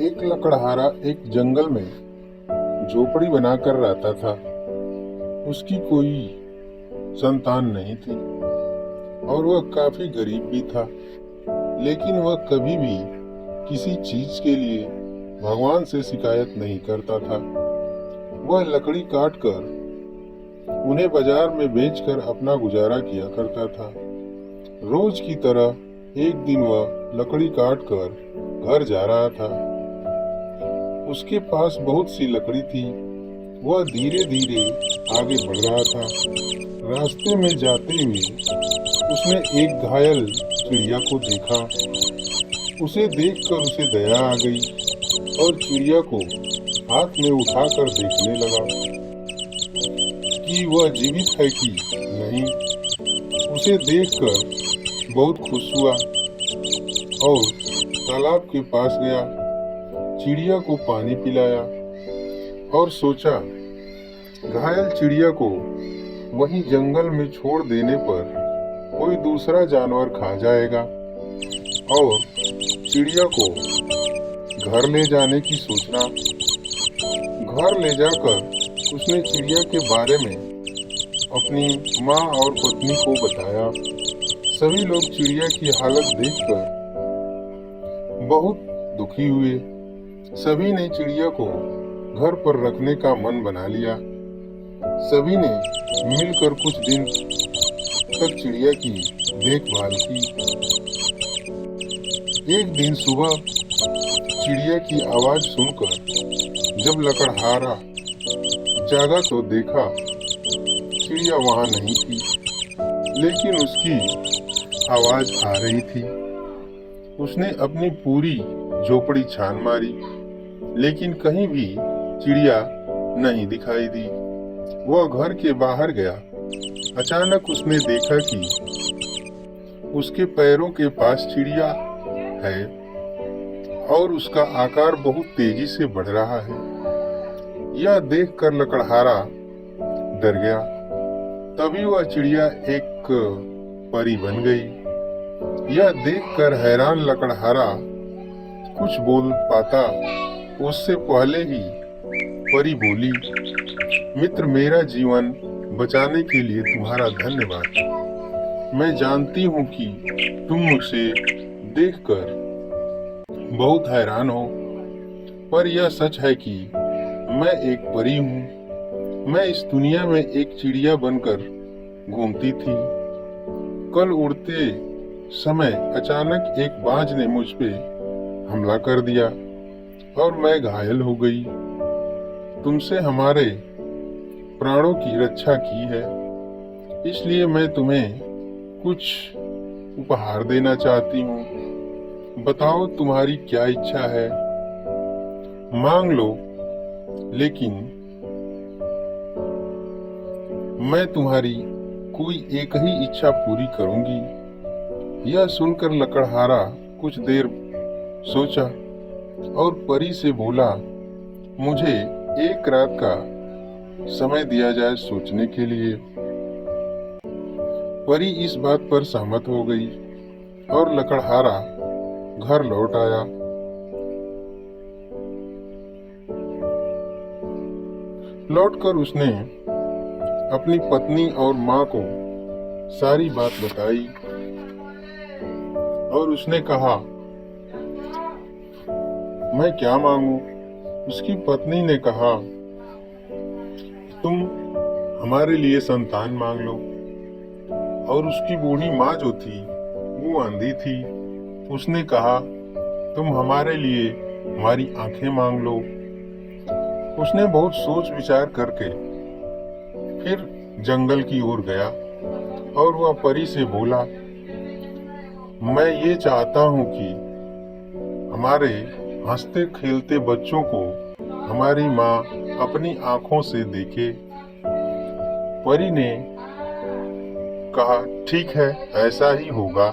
एक लकड़हारा एक जंगल में झोपड़ी बनाकर रहता था। उसकी कोई संतान नहीं थी और वह काफी गरीब भी था, लेकिन वह कभी भी किसी चीज के लिए भगवान से शिकायत नहीं करता था। वह लकड़ी काट कर उन्हें बाजार में बेचकर अपना गुजारा किया करता था। रोज की तरह एक दिन वह लकड़ी काट कर घर जा रहा था। उसके पास बहुत सी लकड़ी थी। वह धीरे धीरे आगे बढ़ रहा था। रास्ते में जाते हुए उसने एक घायल चिड़िया को देखा। उसे देखकर उसे दया आ गई और चिड़िया को हाथ में उठाकर देखने लगा कि वह जीवित है कि नहीं। उसे देखकर बहुत खुश हुआ और तालाब के पास गया, चिड़िया को पानी पिलाया और सोचा घायल चिड़िया को वहीं जंगल में छोड़ देने पर कोई दूसरा जानवर खा जाएगा। और चिड़िया को घर ले जाने की सोचना। घर ले जाकर उसने चिड़िया के बारे में अपनी माँ और पत्नी को बताया। सभी लोग चिड़िया की हालत देखकर बहुत दुखी हुए। सभी ने चिड़िया को घर पर रखने का मन बना लिया। सभी ने मिलकर कुछ दिन तक चिड़िया की देखभाल की। एक दिन सुबह चिड़िया की आवाज सुनकर जब लकड़हारा जागा तो देखा चिड़िया वहां नहीं थी, लेकिन उसकी आवाज आ रही थी। उसने अपनी पूरी झोपड़ी छान मारी, लेकिन कहीं भी चिड़िया नहीं दिखाई दी। वह घर के बाहर गया। अचानक उसने देखा कि उसके पैरों के पास चिड़िया है और उसका आकार बहुत तेजी से बढ़ रहा है। यह देखकर लकड़हारा डर गया। तभी वह चिड़िया एक परी बन गई। यह देखकर हैरान लकड़हारा कुछ बोल पाता उससे पहले ही परी बोली, मित्र, मेरा जीवन बचाने के लिए तुम्हारा धन्यवाद। मैं जानती हूँ कि तुम मुझे देखकर बहुत हैरान हो, पर यह सच है कि मैं एक परी हूँ। मैं इस दुनिया में एक चिड़िया बनकर घूमती थी। कल उड़ते समय अचानक एक बाज ने मुझ पे हमला कर दिया और मैं घायल हो गई। तुमसे हमारे प्राणों की रक्षा की है, इसलिए मैं तुम्हें कुछ उपहार देना चाहती हूँ। बताओ तुम्हारी क्या इच्छा है, मांग लो, लेकिन मैं तुम्हारी कोई एक ही इच्छा पूरी करूंगी। यह सुनकर लकड़हारा कुछ देर सोचा और परी से बोला, मुझे एक रात का समय दिया जाए सोचने के लिए। परी इस बात पर सहमत हो गई और लकड़हारा घर लौट आया। लौटकर उसने अपनी पत्नी और माँ को सारी बात बताई और उसने कहा, मैं क्या मांगू? उसकी पत्नी ने कहा, तुम हमारे लिए संतान मांग लो। और उसकी बूढ़ी माँ जो थी वो अंधी थी। उसने कहा, तुम हमारे लिए हमारी आंखें मांग लो। उसने बहुत सोच विचार करके फिर जंगल की ओर गया और वह परी से बोला, मैं ये चाहता हूँ कि हमारे हंसते खेलते बच्चों को हमारी माँ अपनी आंखों से देखे। परी ने कहा, ठीक है, ऐसा ही होगा।